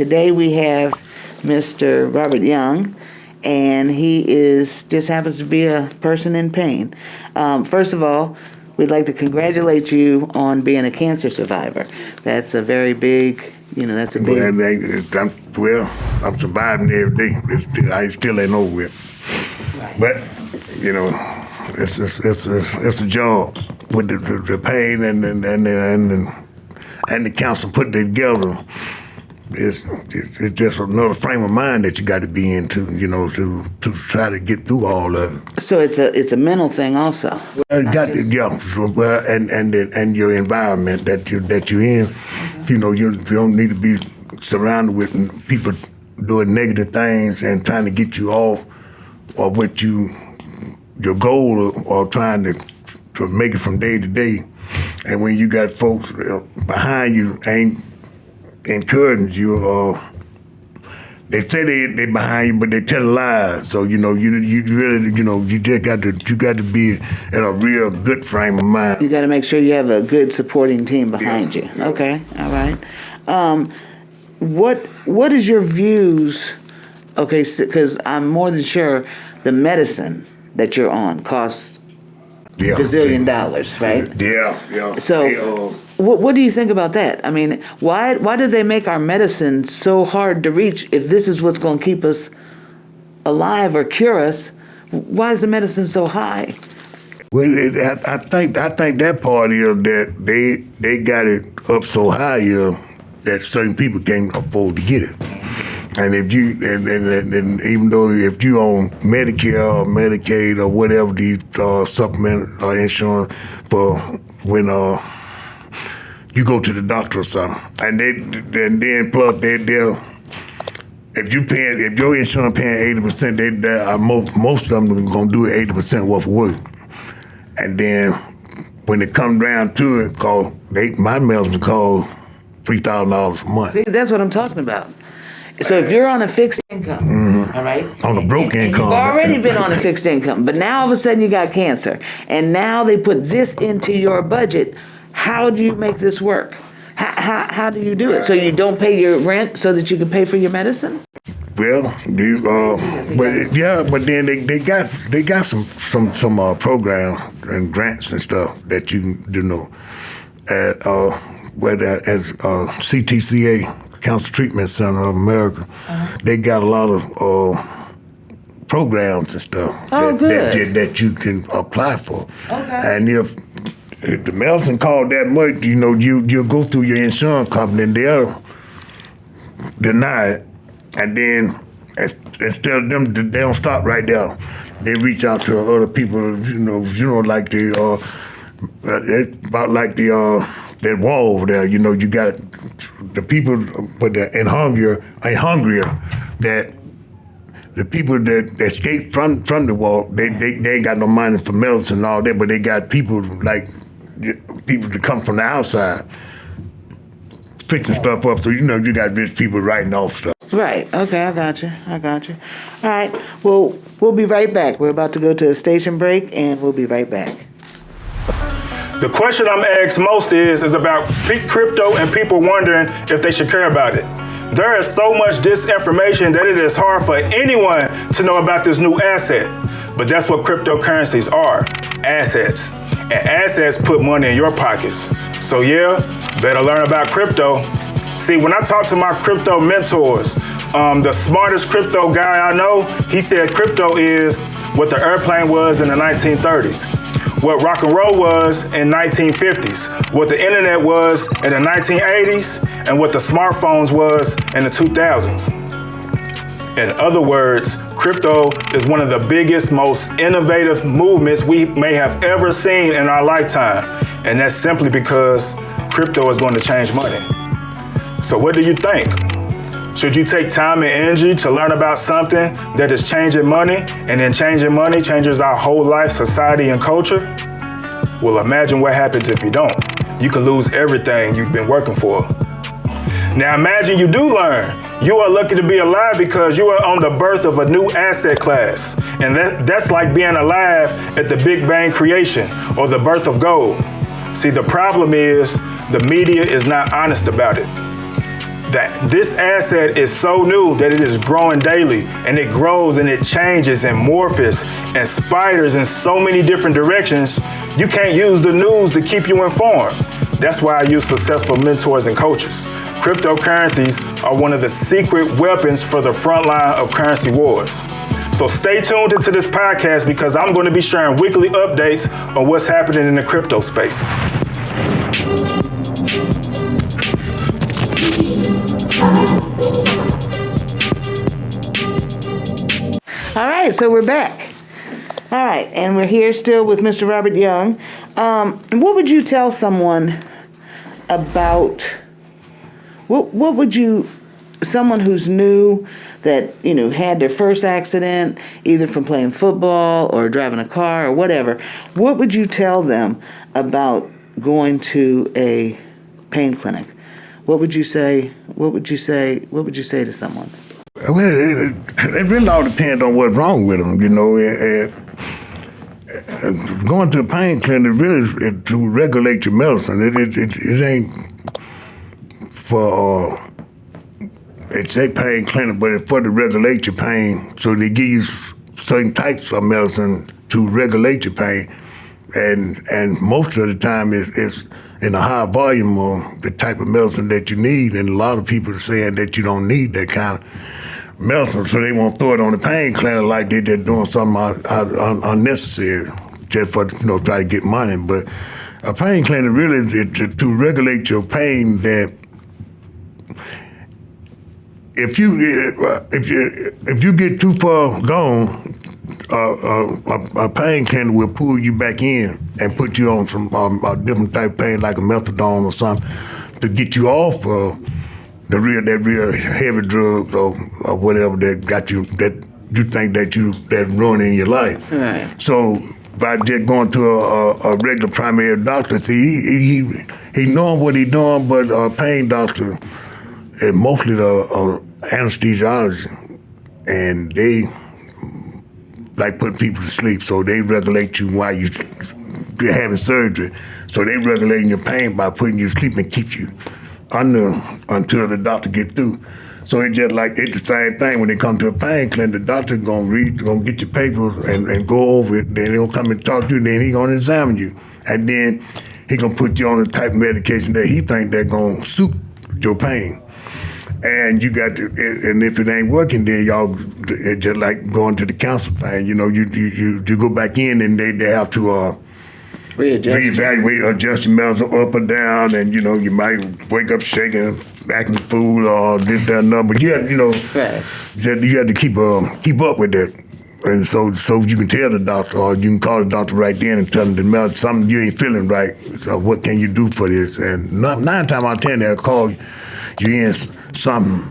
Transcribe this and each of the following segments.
today we have Mr. Robert Young, and he just happens to be a person in pain. First of all, we'd like to congratulate you on being a cancer survivor. That's a very big, that's a big... I'm surviving every day. I still ain't over with. Right. But, it's a job with the pain and the council put together. It's just another frame of mind that you got to be in to try to get through all of it. So it's a mental thing also. Well, and your environment that you're in. Mm-hmm. You don't need to be surrounded with people doing negative things and trying to get you off or what your goal or trying to make it from day to day. And when you got folks behind you ain't encouraging you, they say they behind you, but they tell lies. So you really you just got to be in a real good frame of mind. You got to make sure you have a good supporting team behind you. Okay, all right. What is your views? Okay, because I'm more than sure the medicine that you're on costs gazillion dollars, right? Yeah. So, what do you think about that? I mean, why do they make our medicine so hard to reach if this is what's going to keep us alive or cure us? Why is the medicine so high? Well, I think that part is that they got it up so high that certain people can't afford to get it. And if you and even though if you on Medicare or Medicaid or whatever these supplement or insurance for when you go to the doctor or something, and then plus they'll if your insurance paying 80%, most of them are gonna do it 80% worth of work, and then when it comes down to it, my medicine cost $3,000 a month. See, that's what I'm talking about. So if you're on a fixed income, mm-hmm. All right? On a broke income. You've already been on a fixed income, but now all of a sudden you got cancer, and now they put this into your budget. How do you make this work? How do you do it? So you don't pay your rent so that you can pay for your medicine? Well, but then they got some programs and grants and stuff that you know at as CTCA. Cancer Treatment Center of America, uh-huh. They got a lot of programs and stuff that you can apply for. Okay. And if the medicine costs that much, you'll go through your insurance company and they'll deny it. And then instead of them, they don't stop right there. They reach out to other people, like it's about like that wall over there. You got the people in hungrier that the people that escape from the wall, they ain't got no money for medicine and all that, but they got people to come from the outside fixing stuff up. So you got rich people writing off stuff. Right. Okay, I got you. All right. Well, we'll be right back. We're about to go to a station break, and we'll be right back. The question I'm asked most is about crypto and people wondering if they should care about it. There is so much disinformation that it is hard for anyone to know about this new asset. But that's what cryptocurrencies are, assets. And assets put money in your pockets. So better learn about crypto. See, when I talk to my crypto mentors, the smartest crypto guy I know, he said crypto is what the airplane was in the 1930s. What rock and roll was in 1950s, what the internet was in the 1980s, and what the smartphones was in the 2000s. In other words, crypto is one of the biggest, most innovative movements we may have ever seen in our lifetime. And that's simply because crypto is going to change money. So what do you think? Should you take time and energy to learn about something that is changing money, and then changing money changes our whole life, society, and culture? Well, imagine what happens if you don't. You could lose everything you've been working for. Now imagine you do learn. You are lucky to be alive because you are on the birth of a new asset class. And that's like being alive at the Big Bang creation or the birth of gold. See, the problem is the media is not honest about it. that this asset is so new that it is growing daily, and it grows and it changes and morphs and spiders in so many different directions. You can't use the news to keep you informed. That's why I use successful mentors and coaches. Cryptocurrencies are one of the secret weapons for the front line of currency wars. So stay tuned into this podcast because I'm going to be sharing weekly updates on what's happening in the crypto space. All right, so we're back. All right, and we're here still with Mr. Robert Young. What would you tell someone about, what would you, someone who's new that, had their first accident, either from playing football or driving a car or whatever, what would you tell them about going to a pain clinic? What would you say? What would you say to someone? Well, it really all depends on what's wrong with them, going to a pain clinic really is to regulate your medicine. It ain't for, it's a pain clinic, but it's for to regulate your pain. So they give you certain types of medicine to regulate your pain. And most of the time it's in a high volume of the type of medicine that you need. And a lot of people are saying that you don't need that kind of medicine, so they won't throw it on the pain clinic like they're doing something unnecessary just for, try to get money. But a pain clinic really is to regulate your pain. That if you get too far gone, a pain clinic will pull you back in and put you on some different type of pain, like a methadone or something, to get you off that real heavy drugs or whatever that got you, that you think that ruining your life. Right. So by just going to a regular primary doctor, see, he knowing what he doing, but a pain doctor is mostly the anesthesiologist, and they like putting people to sleep, so they regulate you while you're having surgery. So they regulating your pain by putting you to sleep and keep you under until the doctor get through. So it's just like, it's the same thing when they come to a pain clinic. The doctor gonna get your papers and go over it. Then he'll come and talk to you. Then he gonna examine you, and then he gonna put you on the type of medication that he think that gonna suit your pain. And you got to, and if it ain't working, then y'all, it's just like going to the council thing. You go back in and they have to reevaluate, adjust your medicine up or down, and you might wake up shaking, acting a fool, or this, that, and that. But yeah, Right. you have to keep up with that. And so you can tell the doctor, or you can call the doctor right then and tell them the medicine, something you ain't feeling right. So what can you do for this? And 9 times out of 10 they'll call you in something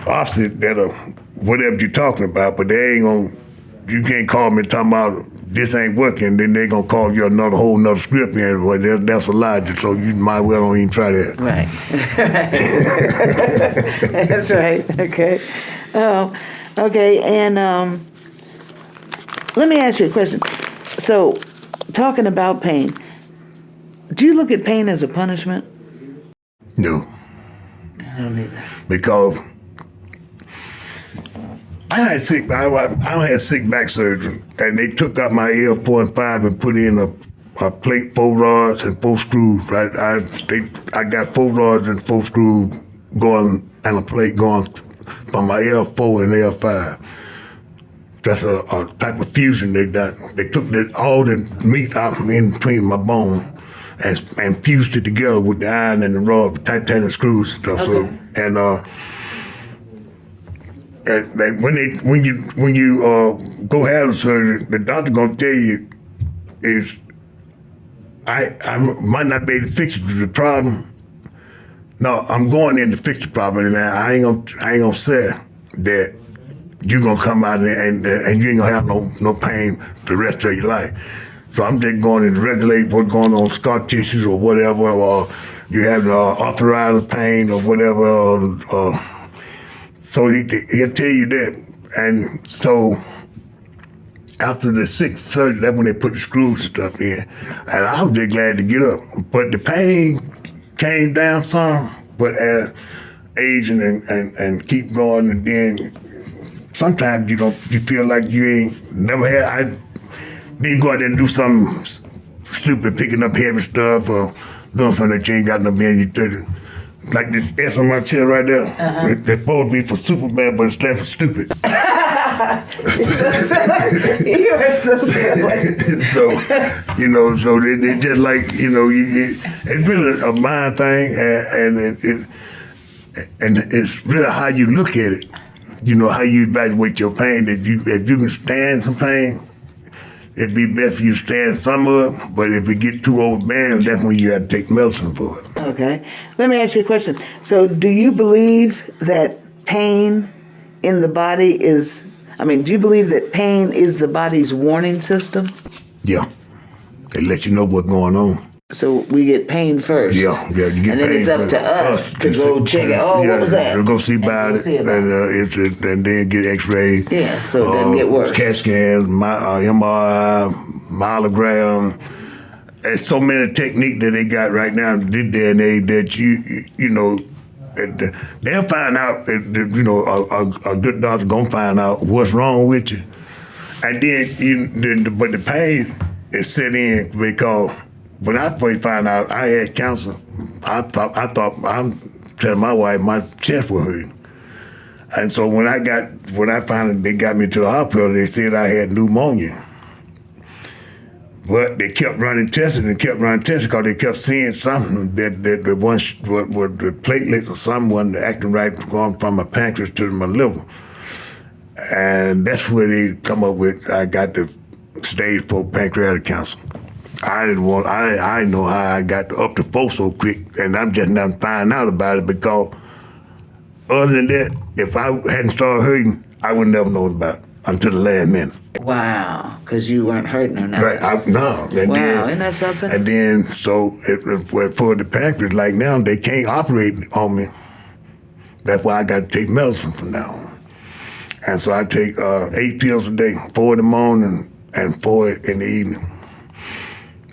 opposite that whatever you're talking about, but they ain't gonna, you can't call me talking about this ain't working, then they gonna call you whole nother script in. Well, that's a lie, so you might well don't even try that. Right. That's right. Okay. Okay, and let me ask you a question. So, talking about pain, do you look at pain as a punishment? No. I don't either. Because I had sick back surgery, and they took out my Ep.1 and put in a plate, 4 rods and 4 screws. Right, I got 4 rods and 4 screws going, and a plate going from my Ep.4 and Ep.5. That's a type of fusion they done. They took all the meat out in between my bone and fused it together with the iron and the rod, with titanium screws and stuff. Okay. So and when you go have the surgery, the doctor gonna tell you is I might not be able to fix the problem. No, I'm going in to fix the problem, and I ain't gonna say that you're gonna come out and you ain't gonna have no pain the rest of your life. So I'm just going in to regulate what's going on, scar tissues or whatever, or you have arthritis pain or whatever. So he'll tell you that. And so after the 6th surgery, that's when they put the screws and stuff in. And I was just glad to get up. But the pain came down some, But as aging and keep going, and then sometimes you feel like you ain't never had. I didn't go out there and do something stupid, picking up heavy stuff or doing something that you ain't got no man. You did it. Like this S on my chair right there. It's supposed to be for Superman, but it stands for stupid. You are so silly. So they just like it's really a mind thing, and it's really how you look at it. How you evaluate your pain. If you can stand some pain, it'd be best for you to stand some of it. But if it get too overbearing, that's when you have to take medicine for it. Okay. Let me ask you a question. So, do you believe that pain in the body do you believe that pain is the body's warning system? Yeah. It lets you know what's going on. So we get pain first. Yeah, you get pain. And then it's up to us to go check it. Oh, what was that? To go see about it, and then get X-rays. Yeah, so it doesn't get worse. CAT scans, MRI, myelogram. There's so many techniques that they got right now in this day and age that they'll find out. A good doctor gonna find out what's wrong with you, and then but the pain is set in because. When I first found out I had cancer, I thought I'm telling my wife my chest was hurting. And so when I finally they got me to the hospital, they said I had pneumonia. But they kept running tests because they kept seeing something that the one with the platelets or something wasn't acting right, going from my pancreas to my liver. And that's where they come up with I got the stage 4 pancreatic cancer. I didn't know how I got up to 4 so quick, and I'm just now finding out about it because other than that, if I hadn't started hurting, I would never know about it until the last minute. Wow, because you weren't hurting or nothing. Right, no. And isn't that something? And then, for the pancreas, like now, they can't operate on me. That's why I got to take medicine from now on. And so I take 8 pills a day, 4 in the morning and 4 in the evening.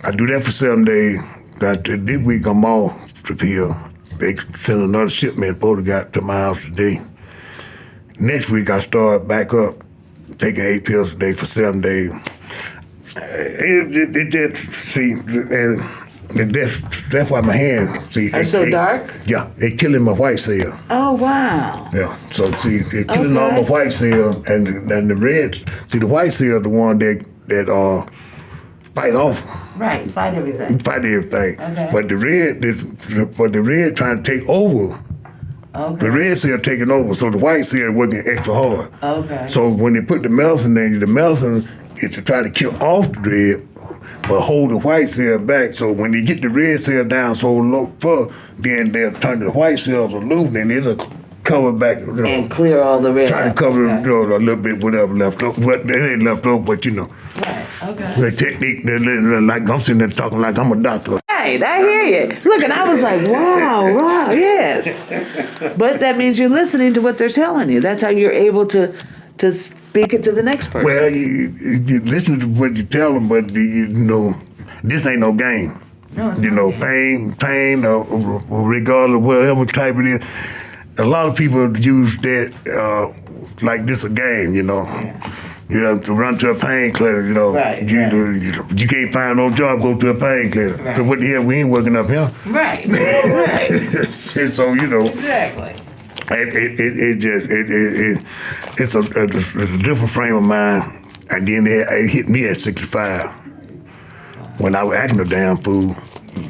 I do that for 7 days. This week I'm off the pill. They send another shipment got to my house today. Next week I start back up, taking 8 pills a day for 7 days. That's why my hands Are so dark? Yeah, they're killing my white cell. Oh wow. Yeah, so they're killing all my white cell and the reds. See, the white cell the one that fight off. Right, fight everything. Okay. But the red trying to take over. Okay. The red cell taking over, so the white cell working extra hard. Okay. So when they put the medicine in, the medicine is to try to kill off the red, but hold the white cell back. So when they get the red cell down so low, then they'll turn the white cells loose, and it'll cover back. And clear all the red. Try to cover a little bit whatever left over. But it ain't left over, but Right, okay. The technique, like I'm sitting there talking like I'm a doctor. Right, I hear you. Look, and I was like, wow, yes. But that means you're listening to what they're telling you. That's how you're able to speak it to the next person. Well, you listen to what you tell them, but this ain't no game. No, pain, or regardless of whatever type it is. A lot of people use that like this a game, Yeah. You have to run to a pain clinic, Right, you can't find no job, go to a pain clinic. Right. So what the hell, we ain't working up here. Right. So, Exactly. It's a different frame of mind. And then it hit me at 65 when I was acting a damn fool.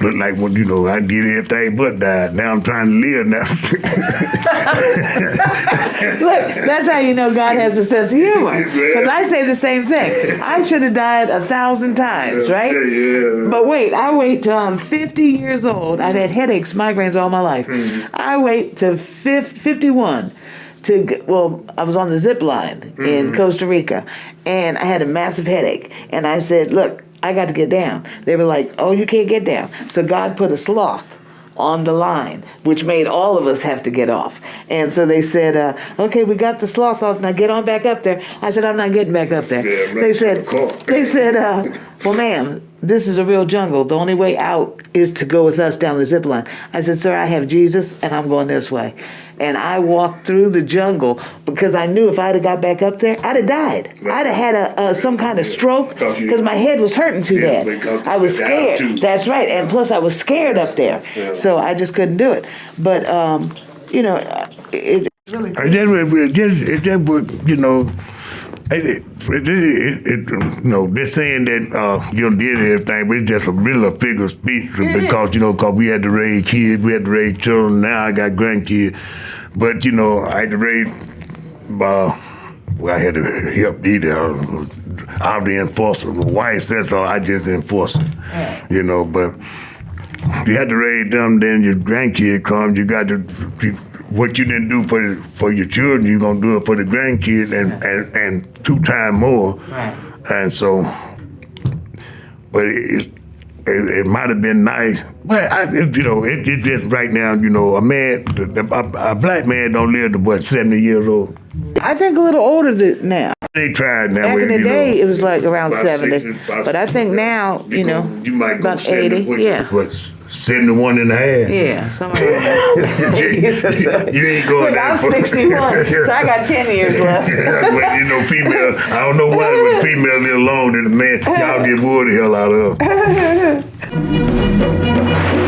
Looked like I did everything but died. Now I'm trying to live now. Look, that's how you know God has a sense of humor. Because I say the same thing. I should have died 1,000 times, right? Yeah. But I wait till I'm 50 years old. I've had headaches, migraines all my life. Mm-hmm. I wait to 51 I was on the zip line in Costa Rica, and I had a massive headache. And I said, look, I got to get down. They were like, oh, you can't get down. So God put a sloth on the line, which made all of us have to get off. And so they said, okay, we got the sloth off, now get on back up there. I said, I'm not getting back up there. Yeah, They said, well, ma'am, this is a real jungle. The only way out is to go with us down the zip line. I said, sir, I have Jesus, and I'm going this way. And I walked through the jungle because I knew if I'd have got back up there, I'd have died. I'd have had some kind of stroke because my head was hurting too bad. I was scared. That's right. And plus, I was scared up there. Yeah. So I just couldn't do it. But, you know, it really... they're saying that you did everything, but it's just a real figure of speech because because we had to raise kids, we had to raise children. Now I got grandkids, but I had to raise. I had to help either. I'm the enforcer. My wife said so. I just enforce it, but you had to raise them. Then your grandkid comes. You got to. What you didn't do for your children, you're gonna do it for the grandkids and 2 times more. Right. And so, but it might have been nice, but it's just right now. A black man don't live to 70 years old. I think a little older than now. They tried now. Back in the day, it was like around 70. But I think now, you might go about 80. Yeah. 71 and a half. Yeah, something like that. You ain't going that I'm 61, so I got 10 years left. Well, female, I don't know why when female live longer than the man, y'all get bored the hell out of.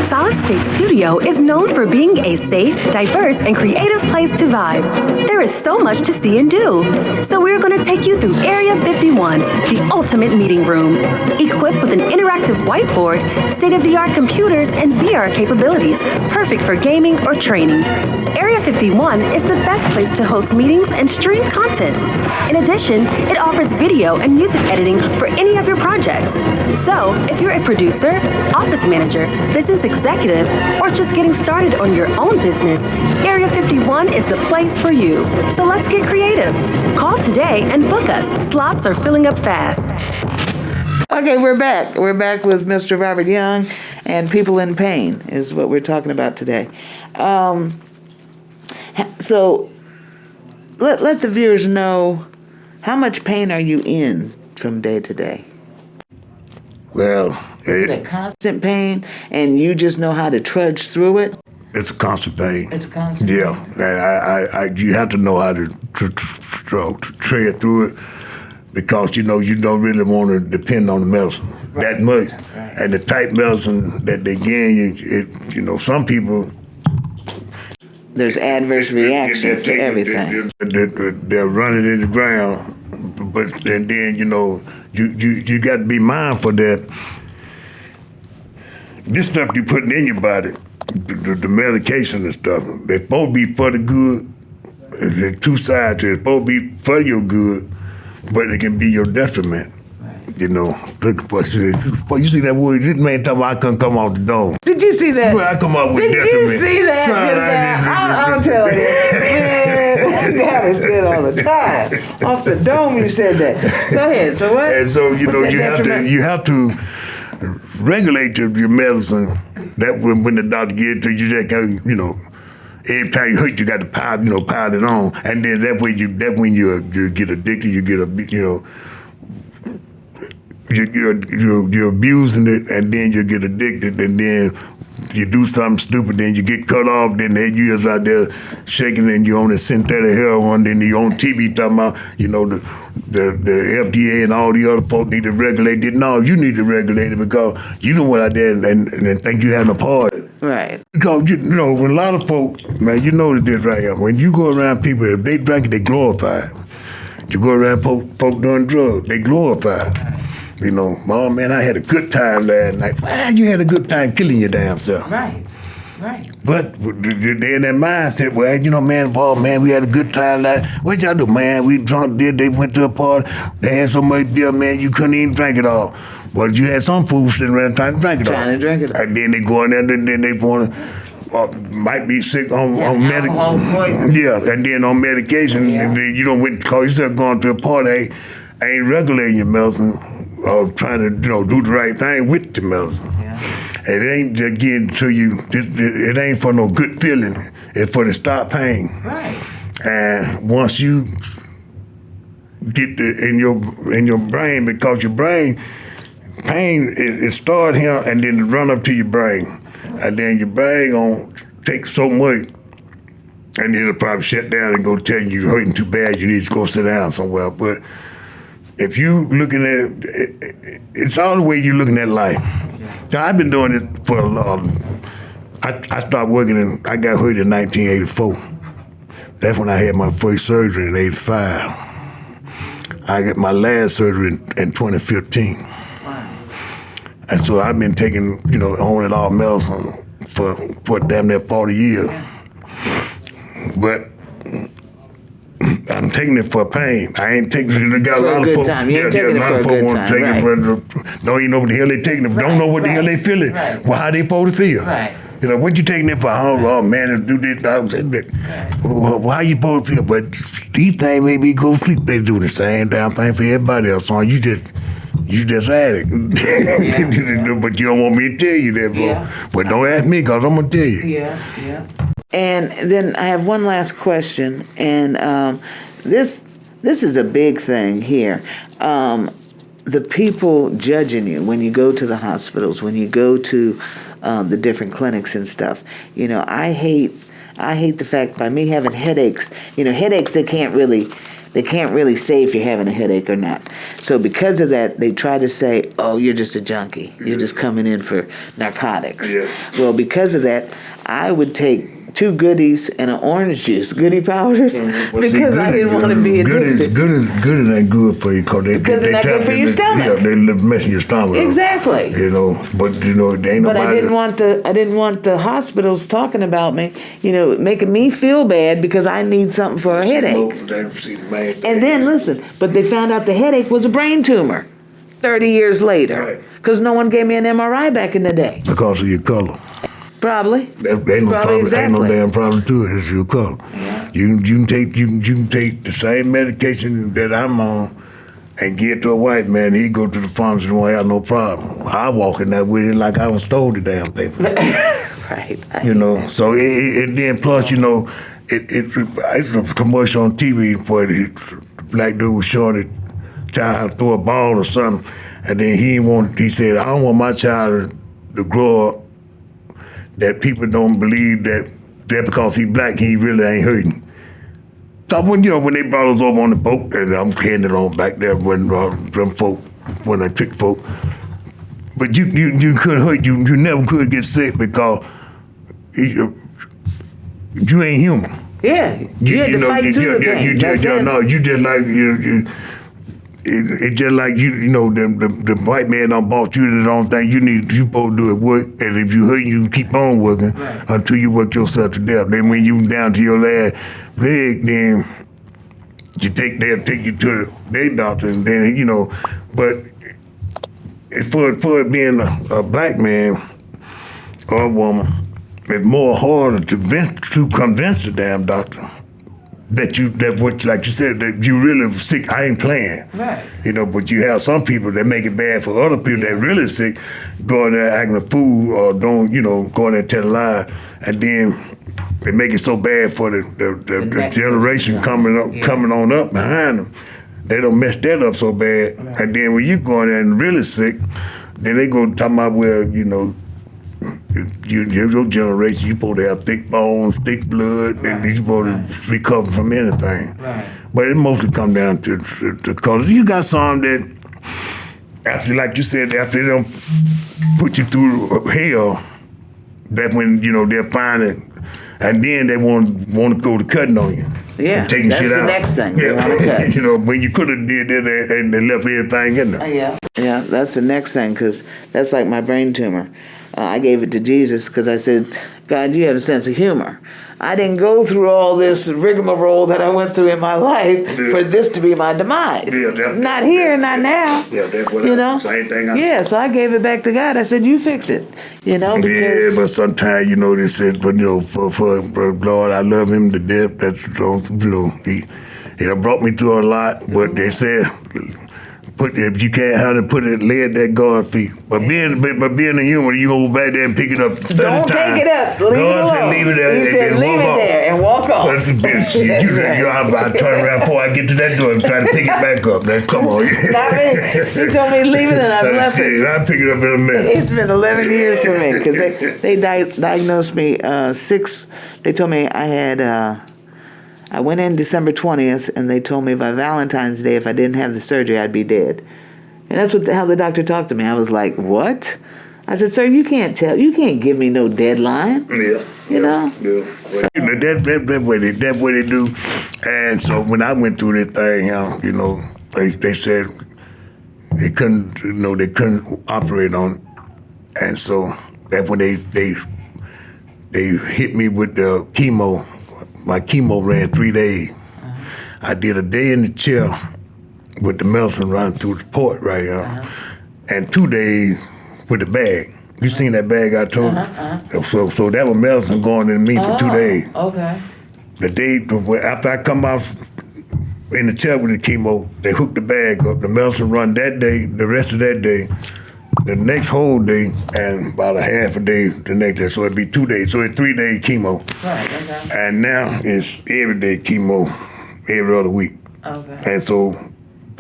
Solid State Studio is known for being a safe, diverse, and creative place to vibe. There is so much to see and do. So we're going to take you through Area 51, the ultimate meeting room. Equipped with an interactive whiteboard, state-of-the-art computers, and VR capabilities, perfect for gaming or training. Area 51 is the best place to host meetings and stream content. In addition, it offers video and music editing for any of your projects. So, if you're a producer, office manager, business executive, or just getting started on your own business, Area 51 is the place for you. So let's get creative. Call today and book us. Slots are filling up fast. Okay, we're back. We're back with Mr. Robert Young, and people in pain is what we're talking about today. So let the viewers know, how much pain are you in from day to day? Well, is it constant pain, and you just know how to trudge through it? It's a constant pain. It's a constant pain. Yeah, and you have to know how to tread through it, because you don't really want to depend on the medicine that much. Right. And the type medicine that they give you, some people. There's adverse reactions to everything. They're running in the ground, but then you got to be mindful that this stuff you putting in your body, the medication and stuff, they're supposed to be for the good. There's 2 sides to it. It's supposed to be for your good, but it can be your detriment. Look for you see that word? This man talking about I couldn't come off the dome. Did you see that? Well, I come up with detriment. Did you see that? I'm telling you, man, that is good all the time. Off the dome, you said that. Go ahead. So what? And so you have to regulate your medicine. That when the doctor gives it to you, just every time you hurt, you got to pile it on, and then that when you get addicted, you get you're abusing it, and then you get addicted, and then you do something stupid, then you get cut off, then you is out there shaking, and you're on the synthetic heroin, then you're on TV talking about, the FDA and all the other folks need to regulate it. No, you need to regulate it because you don't went out there and think you having a party. Right. Because, when a lot of folks, man, this right here, when you go around people, if they drink it, they glorify it. You go around folk doing drugs, they glorify it. Oh man, I had a good time last night. Well, you had a good time killing your damn self. Right. But they're in that mindset, man, we had a good time last night. What y'all do, man? We drunk, they went to a party, they had so much beer, man, you couldn't even drink it all. Well, you had some fools sitting around trying to drink it all. And then they go in there, and then they want to, might be sick on medication. Yeah, and then on medication, and then you don't went because you still going to a party, ain't regulating your medicine. Or trying to, do the right thing with the medicine. Yeah. It ain't just getting to you. It ain't for no good feeling. It's for to stop pain. Right. And once you get in your brain, because your brain pain, it started here and then it run up to your brain. And then your brain gonna take so much and it'll probably shut down and go tell you you're hurting too bad, you need to go sit down somewhere. But if you looking at, it's all the way you're looking at life. So I've been doing it for a long. I started working I got hurt in 1984. That's when I had my first surgery in 85. I got my last surgery in 2015. Wow. And so I've been taking, on and off medicine for damn near 40 years. But I'm taking it for pain. I ain't taking it. Got For a lot a of good folks. time. You ain't Yeah, taking a it lot for of a folks good want to time, take it for. Don't even know what the hell they taking it for. Don't know what the hell they feeling. Right. Well, how they supposed to feel? Right. What you taking it for? Oh man, do this. I said, well, how you supposed to feel? But these things made me go sleep. They do the same damn thing for everybody else. So you just addict. But you don't want me to tell you that, bro. Yeah. But don't ask me, cause I'm gonna tell you. Yeah. And then I have one last question, and this is a big thing here. The people judging you when you go to the hospitals, when you go to the different clinics and stuff. I hate the fact by me having headaches. Headaches they can't really say if you're having a headache or not. So because of that, they try to say, "Oh, you're just a junkie. You're just coming in for narcotics." Yeah. Well, because of that, I would take 2 goodies and an orange juice, goodie powders, because I didn't want to be addicted. Goodies ain't good for you because they're not good for your stomach. Yeah, they messing your stomach Exactly. up. But they ain't nobody. But I didn't want the hospitals talking about me, making me feel bad because I need something for a headache. And then listen, but they found out the headache was a brain tumor 30 years later because no one gave me an MRI back in the day. Because of your color. Probably. Ain't no damn problem to it. It's your color. Yeah. You can take the same medication that I'm on and give it to a white man. He go to the pharmacy and won't have no problem. I walk in there with it like I done stole the damn thing. Right. So and then plus it's a commercial on TV where the black dude was showing the child how to throw a ball or something, and then he said, I don't want my child to grow up that people don't believe that because he black, he really ain't hurting. So when they brought us over on the boat, and I'm handing on back there when I took folk, but you couldn't hurt, you never could get sick because you ain't human. Yeah, you had to fight through the pain. You just like It's just like the white man done bought you the wrong thing. You supposed to do it work, and if you hurt, you keep on working until you work yourself to death. Then when you down to your last leg, then they'll take you to their doctor, and then But for it being a black man or a woman, it's more harder to convince the damn doctor. Like you said, that you really sick. I ain't playing. Right. But you have some people that make it bad for other people that really sick, going there acting a fool or don't, going there tell a lie, and then they make it so bad for the generation coming on up behind them. They don't mess that up so bad, right. And then when you go in there and really sick, then they go talking about your generation, you supposed to have thick bones, thick blood, and you supposed to recover from anything. Right. But it mostly come down to colors. You got some that, after, like you said, after they don't put you through hell, that when they're fine, and then they want to go to cutting on you. Yeah, and taking that's shit the out. next thing. They want to cut. When you could have did that and they left everything in there. Yeah, that's the next thing, because that's like my brain tumor. I gave it to Jesus because I said, God, you have a sense of humor. I didn't go through all this rigmarole that I went through in my life for this to be my demise. Not here, not now. Yeah, that's what same thing. So I gave it back to God. I said, you fix it. Because but sometimes, they said, but for Lord, I love him to death. That's he brought me through a lot, but they said, if you can't handle it, lay at that God's feet. But being a human, you go back there and pick it up 30 Don't times. take it up. Leave God it alone. said leave it there He and said then leave walk it off. there and walk off. That's the bitch. I turn around before I get to that door and try to pick it back up. Come on. Not me. He told me leave it and I've left it. I'll pick it up in a minute. It's been 11 years for me because they diagnosed me they told me I had, I went in December 20th and they told me by Valentine's Day if I didn't have the surgery I'd be dead. And that's how the doctor talked to me. I was like, what? I said, sir, you can't give me no deadline. Yeah. You know? Yeah. Well, that's what they do. And so when I went through this thing, you know, they said they couldn't operate on it. And so that's when they hit me with the chemo. My chemo ran 3 days. I did a day in the chair with the medicine running through the port right here, and 2 days with the bag. You seen that bag I told you? So that was medicine going in me for 2 days. Okay. The day after I come out in the chair with the chemo, they hooked the bag up. The medicine run that day, the rest of that day, the next whole day, and about a half a day the next day. So it'd be 2 days. So it's 3 day chemo. Right, okay. And now it's every day chemo, every other week. Okay. And so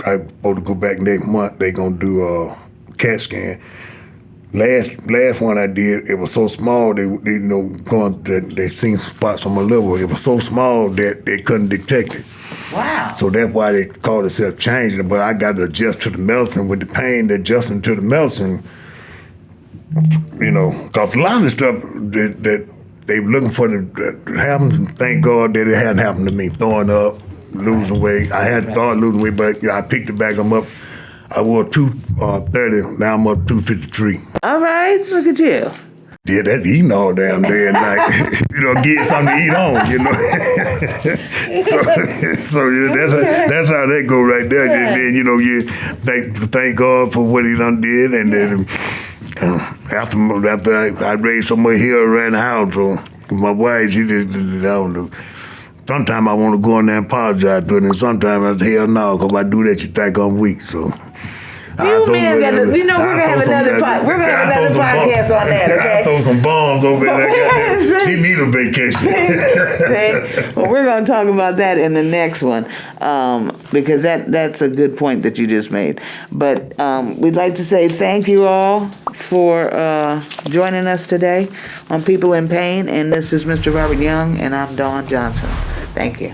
I'm supposed to go back next month. They gonna do a CAT scan. Last one I did, it was so small they seen spots on my liver. It was so small that they couldn't detect it. Wow. So that's why they call themselves changing. But I got to adjust to the medicine. With the pain, adjusting to the medicine, you know, because a lot of the stuff that they were looking for to happen, thank God that it hadn't happened to me. Throwing up, losing weight. I had thought losing weight, but I picked it back. I'm up. I was 230. Now I'm up 253. All right, look at you. Yeah, that's eating all damn day and night. You know, get something to eat on, you know. so yeah, that's how that go right there. Yeah. Then you know, you thank God for what He done did, and then after I raised so much hair around the house, so my wife, she just, I don't know. Sometimes I want to go in there and apologize to her, and sometimes I say, hell no, because if I do that, you think I'm weak, so. We're gonna have another podcast on that, okay? I throw some bombs over there. She need a vacation. Well, we're gonna talk about that in the next one, because that's a good point that you just made. But we'd like to say thank you all for joining us today on People in Pain. And this is Mr. Robert Young, and I'm Dawn Johnson. Thank you.